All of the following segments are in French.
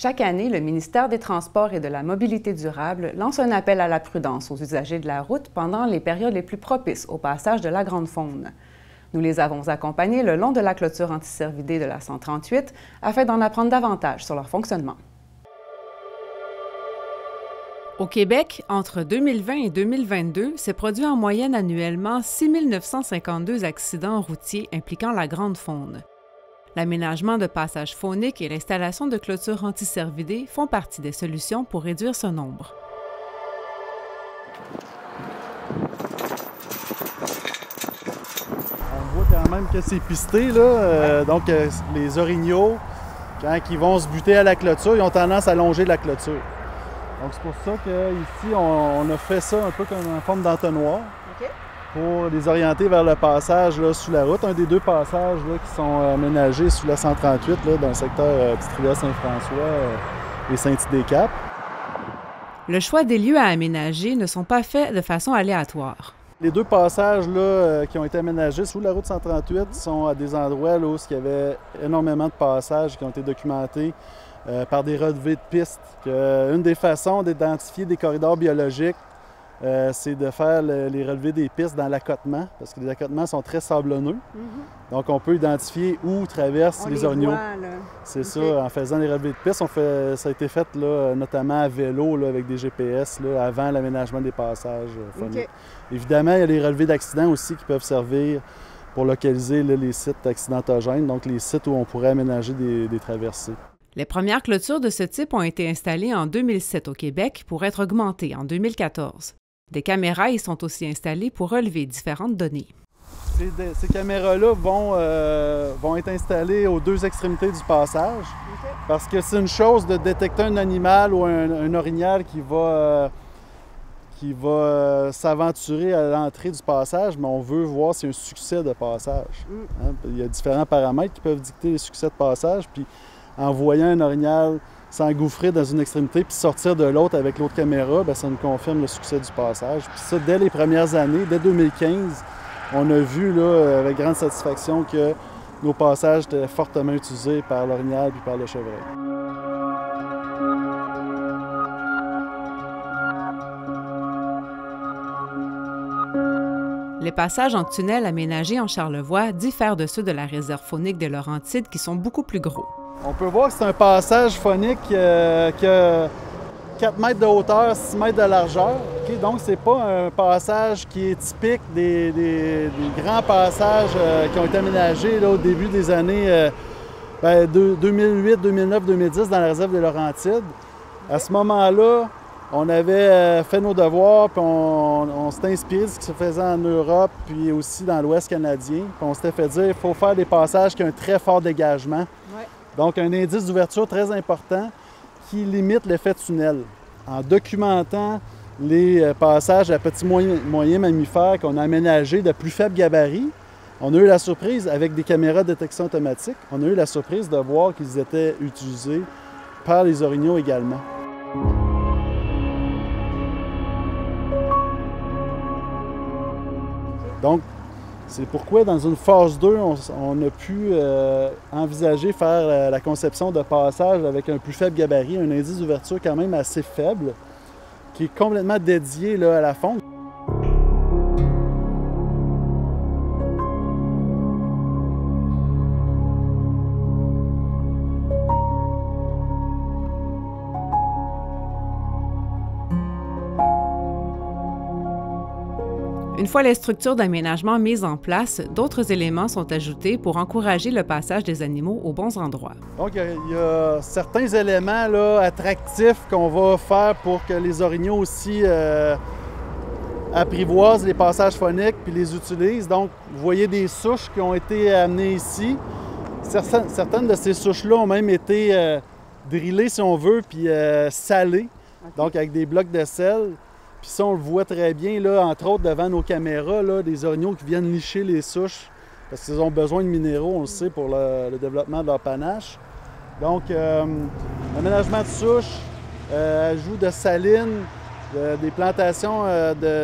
Chaque année, le ministère des Transports et de la Mobilité durable lance un appel à la prudence aux usagers de la route pendant les périodes les plus propices au passage de la Grande Faune. Nous les avons accompagnés le long de la clôture anti-cervidés de la 138 afin d'en apprendre davantage sur leur fonctionnement. Au Québec, entre 2020 et 2022, s'est produit en moyenne annuellement 6 952 accidents routiers impliquant la Grande Faune. L'aménagement de passages fauniques et l'installation de clôtures anti-cervidés font partie des solutions pour réduire ce nombre. On voit quand même que c'est pisté, là. Donc les orignaux, quand ils vont se buter à la clôture, ils ont tendance à longer la clôture. Donc c'est pour ça qu'ici, on a fait ça un peu comme en forme d'entonnoir. Okay. Pour les orienter vers le passage là, sous la route. Un des deux passages là, qui sont aménagés sous la 138 là, dans le secteur Petite-Rivière-Saint-François et Saint-Tite-des-Caps. Le choix des lieux à aménager ne sont pas faits de façon aléatoire. Les deux passages là, qui ont été aménagés sous la route 138 sont à des endroits là, où il y avait énormément de passages qui ont été documentés par des relevés de pistes. Une des façons d'identifier des corridors biologiques, c'est de faire les relevés des pistes dans l'accotement, parce que les accotements sont très sablonneux. Donc, on peut identifier où traversent les orignaux. C'est ça, en faisant les relevés de pistes. Ça a été fait là, notamment à vélo là, avec des GPS là, avant l'aménagement des passages phoniques. Évidemment, il y a les relevés d'accidents aussi qui peuvent servir pour localiser là, les sites accidentogènes, donc les sites où on pourrait aménager des traversées. Les premières clôtures de ce type ont été installées en 2007 au Québec pour être augmentées en 2014. Des caméras y sont aussi installées pour relever différentes données. Ces caméras-là vont être installées aux deux extrémités du passage, parce que c'est une chose de détecter un animal ou un orignal qui va s'aventurer à l'entrée du passage, mais on veut voir si y a un succès de passage. Il y a différents paramètres qui peuvent dicter le succès de passage, puis en voyant un orignal s'engouffrer dans une extrémité puis sortir de l'autre avec l'autre caméra, bien, ça nous confirme le succès du passage. Puis ça, dès les premières années, dès 2015, on a vu là, avec grande satisfaction que nos passages étaient fortement utilisés par l'orignal puis par le chevreuil. Les passages en tunnel aménagés en Charlevoix diffèrent de ceux de la réserve faunique des Laurentides qui sont beaucoup plus gros. On peut voir que c'est un passage faunique qui a 4 mètres de hauteur, 6 mètres de largeur. Okay? Donc, c'est pas un passage qui est typique des grands passages qui ont été aménagés là, au début des années 2008, 2009, 2010 dans la réserve des Laurentides. À ce moment-là, on avait fait nos devoirs, puis on s'était inspiré de ce qui se faisait en Europe, puis aussi dans l'Ouest canadien. Puis on s'était fait dire qu'il faut faire des passages qui ont un très fort dégagement. Ouais. Donc, un indice d'ouverture très important qui limite l'effet tunnel. En documentant les passages à petits moyens mammifères qu'on a aménagés de plus faible gabarit, on a eu la surprise, avec des caméras de détection automatique, on a eu la surprise de voir qu'ils étaient utilisés par les orignaux également. Donc, c'est pourquoi, dans une phase 2, on a pu envisager faire la conception de passage avec un plus faible gabarit, un indice d'ouverture quand même assez faible, qui est complètement dédié là, à la faune. Une fois les structures d'aménagement mises en place, d'autres éléments sont ajoutés pour encourager le passage des animaux aux bons endroits. Donc, il y a certains éléments là, attractifs qu'on va faire pour que les orignaux aussi apprivoisent les passages phoniques puis les utilisent. Donc, vous voyez des souches qui ont été amenées ici. Certaines de ces souches-là ont même été drillées, si on veut, puis salées, donc avec des blocs de sel. Puis ça, on le voit très bien, là, entre autres, devant nos caméras, là, des orignaux qui viennent licher les souches parce qu'ils ont besoin de minéraux, on le sait, pour le développement de leur panache. Donc, aménagement de souches, ajout de salines, des plantations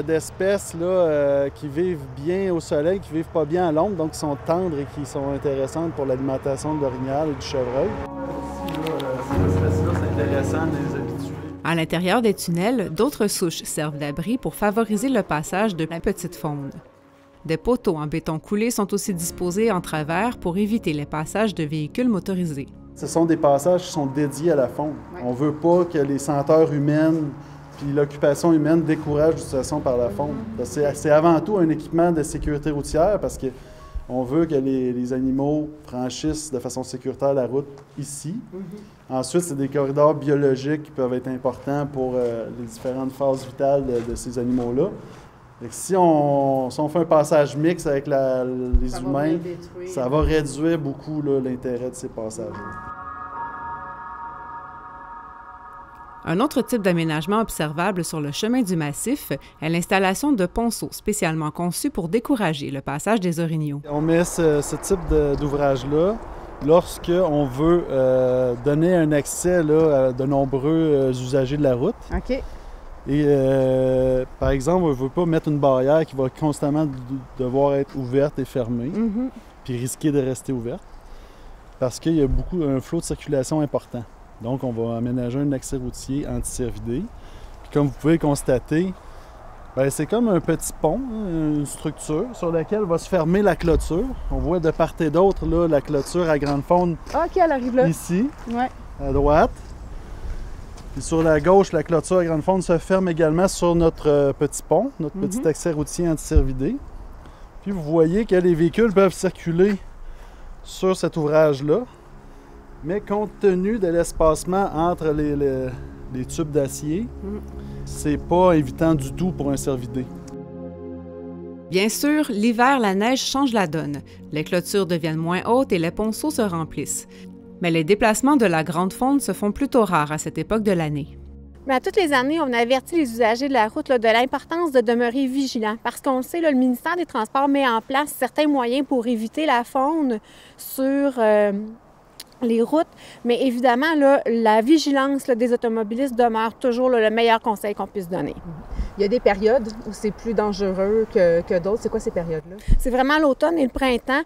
d'espèces là, qui vivent bien au soleil, qui ne vivent pas bien à l'ombre, donc qui sont tendres et qui sont intéressantes pour l'alimentation de l'orignal et du chevreuil. Ici, là, cette espèce-là, intéressant de les habituer. À l'intérieur des tunnels, d'autres souches servent d'abri pour favoriser le passage de la petite faune. Des poteaux en béton coulé sont aussi disposés en travers pour éviter les passages de véhicules motorisés. Ce sont des passages qui sont dédiés à la faune. Ouais. On ne veut pas que les senteurs humaines puis l'occupation humaine décourage l'utilisation par la faune. C'est avant tout un équipement de sécurité routière parce qu'on veut que les animaux franchissent de façon sécuritaire la route ici. Ensuite, c'est des corridors biologiques qui peuvent être importants pour les différentes phases vitales de ces animaux-là. Si on fait un passage mixte avec les humains, ça va réduire beaucoup l'intérêt de ces passages-là. Un autre type d'aménagement observable sur le chemin du massif est l'installation de ponceaux spécialement conçus pour décourager le passage des orignaux. On met ce type d'ouvrage-là lorsqu'on veut donner un accès là, à de nombreux usagers de la route. OK. Et par exemple, on ne veut pas mettre une barrière qui va constamment devoir être ouverte et fermée, puis risquer de rester ouverte, parce qu'il y a un flot de circulation important. Donc, on va aménager un accès routier anti-cervidé. Puis comme vous pouvez le constater, c'est comme un petit pont, une structure sur laquelle va se fermer la clôture. On voit de part et d'autre là, la clôture à grande faune. OK, elle arrive là. Ici, à droite. Puis sur la gauche, la clôture à grande faune se ferme également sur notre petit pont, notre petit accès routier anti-cervidé. Puis vous voyez que les véhicules peuvent circuler sur cet ouvrage-là, mais compte tenu de l'espacement entre les tubes d'acier, c'est pas évitant du tout pour un cervidé. Bien sûr, l'hiver, la neige change la donne. Les clôtures deviennent moins hautes et les ponceaux se remplissent. Mais les déplacements de la grande faune se font plutôt rares à cette époque de l'année. Mais à toutes les années, on avertit les usagers de la route de l'importance de demeurer vigilants. Parce qu'on le sait, le ministère des Transports met en place certains moyens pour éviter la faune sur les routes. Mais évidemment, là, la vigilance des automobilistes demeure toujours le meilleur conseil qu'on puisse donner. Il y a des périodes où c'est plus dangereux que d'autres. C'est quoi ces périodes-là? C'est vraiment l'automne et le printemps.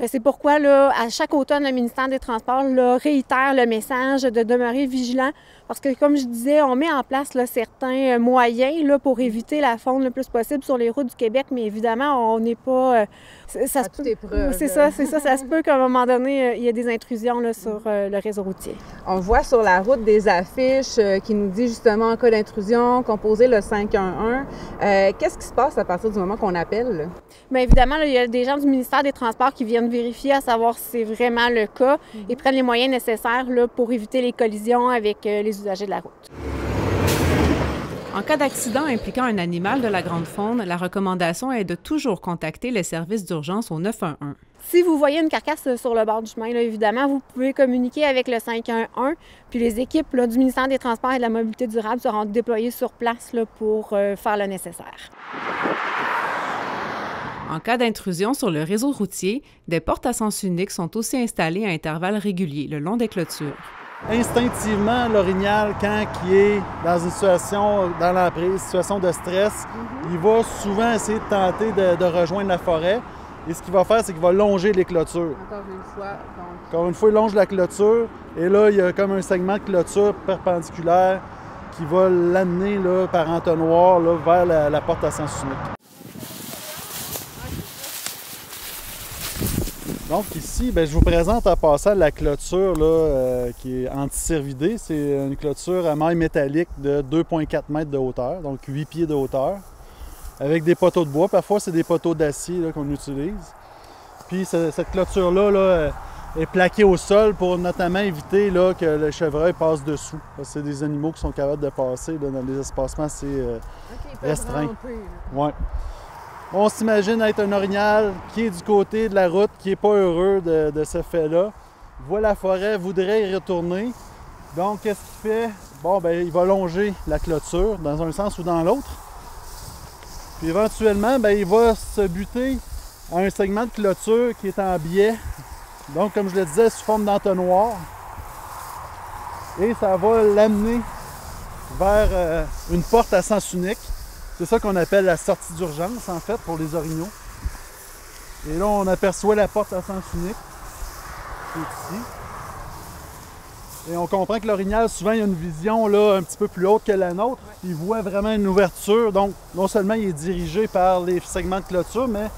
C'est pourquoi, là, à chaque automne, le ministère des Transports là, réitère le message de demeurer vigilant. Parce que, comme je disais, on met en place là, certains moyens là, pour éviter la faune le plus possible sur les routes du Québec. Mais évidemment, on n'est pas... ça se peut. C'est ça. Ça se peut qu'à un moment donné, il y ait des intrusions là, sur le réseau routier. On voit sur la route des affiches qui nous dit justement en cas d'intrusion, composer le 511. Qu'est-ce qui se passe à partir du moment qu'on appelle? Bien évidemment, là, il y a des gens du ministère des Transports qui viennent vérifier à savoir si c'est vraiment le cas et prennent les moyens nécessaires là, pour éviter les collisions avec les usagers de la route. En cas d'accident impliquant un animal de la grande faune, la recommandation est de toujours contacter les services d'urgence au 911. Si vous voyez une carcasse sur le bord du chemin, là, évidemment, vous pouvez communiquer avec le 511, puis les équipes là, du ministère des Transports et de la Mobilité durable seront déployées sur place là, pour faire le nécessaire. En cas d'intrusion sur le réseau routier, des portes à sens unique sont aussi installées à intervalles réguliers le long des clôtures. Instinctivement, l'orignal, quand il est dans une situation, dans l'emprise, situation de stress, il va souvent essayer de tenter de rejoindre la forêt. Et ce qu'il va faire, c'est qu'il va longer les clôtures. Encore une fois, il longe la clôture. Et là, il y a comme un segment de clôture perpendiculaire qui va l'amener là, par entonnoir là, vers la porte à sens unique. Donc ici, je vous présente en passant la clôture là, qui est anti-cervidée. C'est une clôture à maille métallique de 2,4 mètres de hauteur, donc 8 pieds de hauteur, avec des poteaux de bois. Parfois, c'est des poteaux d'acier qu'on utilise. Puis cette clôture-là là, est plaquée au sol pour notamment éviter là, que le chevreuil passe dessous. Parce que c'est des animaux qui sont capables de passer là, dans des espacements assez restreints. Ouais. On s'imagine être un orignal qui est du côté de la route, qui n'est pas heureux de ce fait-là. Voit la forêt, voudrait y retourner. Donc, qu'est-ce qu'il fait? Bon, il va longer la clôture dans un sens ou dans l'autre. Puis éventuellement, il va se buter à un segment de clôture qui est en biais. Donc, comme je le disais, sous forme d'entonnoir. Et ça va l'amener vers une porte à sens unique. C'est ça qu'on appelle la sortie d'urgence, en fait, pour les orignaux. Et là, on aperçoit la porte à sens unique, qui est ici. Et on comprend que l'orignal, souvent, il a une vision là, un petit peu plus haute que la nôtre. Il voit vraiment une ouverture. Donc, non seulement il est dirigé par les segments de clôture, mais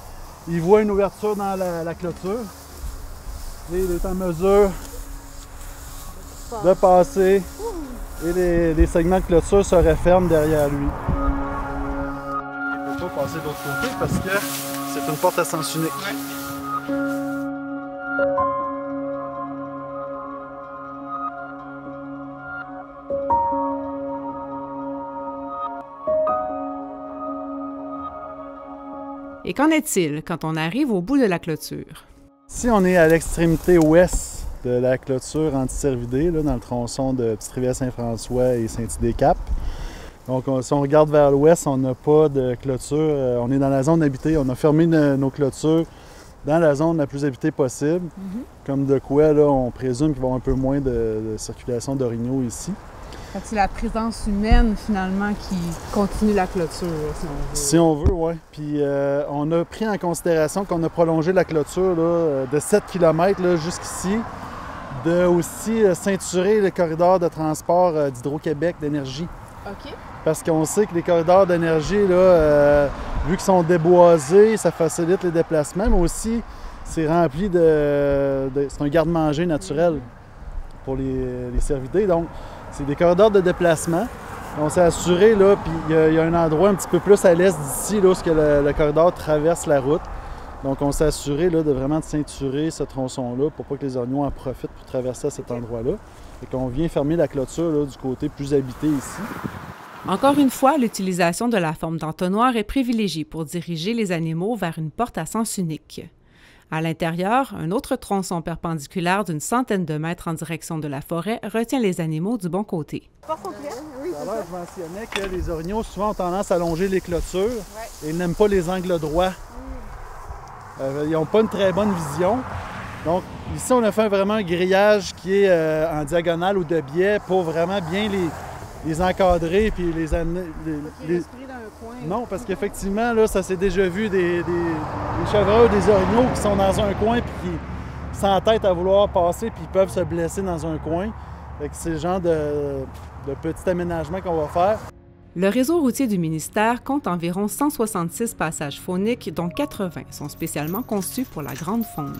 il voit une ouverture dans la clôture. Et il est en mesure de passer. Et les segments de clôture se referment derrière lui. Il ne peut pas passer de l'autre côté parce que c'est une porte à sens unique. Et qu'en est-il quand on arrive au bout de la clôture? Si on est à l'extrémité ouest de la clôture anti-cervidée, là, dans le tronçon de Petite-Rivière-Saint-François et Saint-Idée-Cap. Donc, si on regarde vers l'ouest, on n'a pas de clôture. On est dans la zone habitée. On a fermé nos clôtures dans la zone la plus habitée possible. Comme de quoi, là, on présume qu'il va y avoir un peu moins de circulation d'orignaux ici. C'est la présence humaine, finalement, qui continue la clôture, si on veut. Si on veut, oui. Puis on a pris en considération qu'on a prolongé la clôture là, de 7 km jusqu'ici, de aussi ceinturer le corridor de transport d'Hydro-Québec d'énergie. OK. Parce qu'on sait que les corridors d'énergie, là, vu qu'ils sont déboisés, ça facilite les déplacements, mais aussi c'est rempli c'est un garde-manger naturel pour les cervidés. Donc, c'est des corridors de déplacement. On s'est assuré, là, puis il y a un endroit un petit peu plus à l'est d'ici, là, où le corridor traverse la route. Donc, on s'est assuré là, de vraiment ceinturer ce tronçon-là pour pas que les orignaux en profitent pour traverser à cet endroit-là. Et qu'on vient fermer la clôture là, du côté plus habité ici. Encore une fois, l'utilisation de la forme d'entonnoir est privilégiée pour diriger les animaux vers une porte à sens unique. À l'intérieur, un autre tronçon perpendiculaire d'une centaine de mètres en direction de la forêt retient les animaux du bon côté. Tout à l'heure, je mentionnais que les orignaux souvent ont tendance à longer les clôtures et n'aiment pas les angles droits. Ils n'ont pas une très bonne vision. Donc ici, on a fait vraiment un grillage qui est en diagonale ou de biais pour vraiment bien les encadrer puis les amener. Non, parce qu'effectivement, là, ça s'est déjà vu des chevreuils, des orignaux qui sont dans un coin puis qui s'entêtent à vouloir passer puis ils peuvent se blesser dans un coin. Fait que c'est le genre de petit aménagement qu'on va faire. Le réseau routier du ministère compte environ 166 passages fauniques, dont 80 sont spécialement conçus pour la grande faune.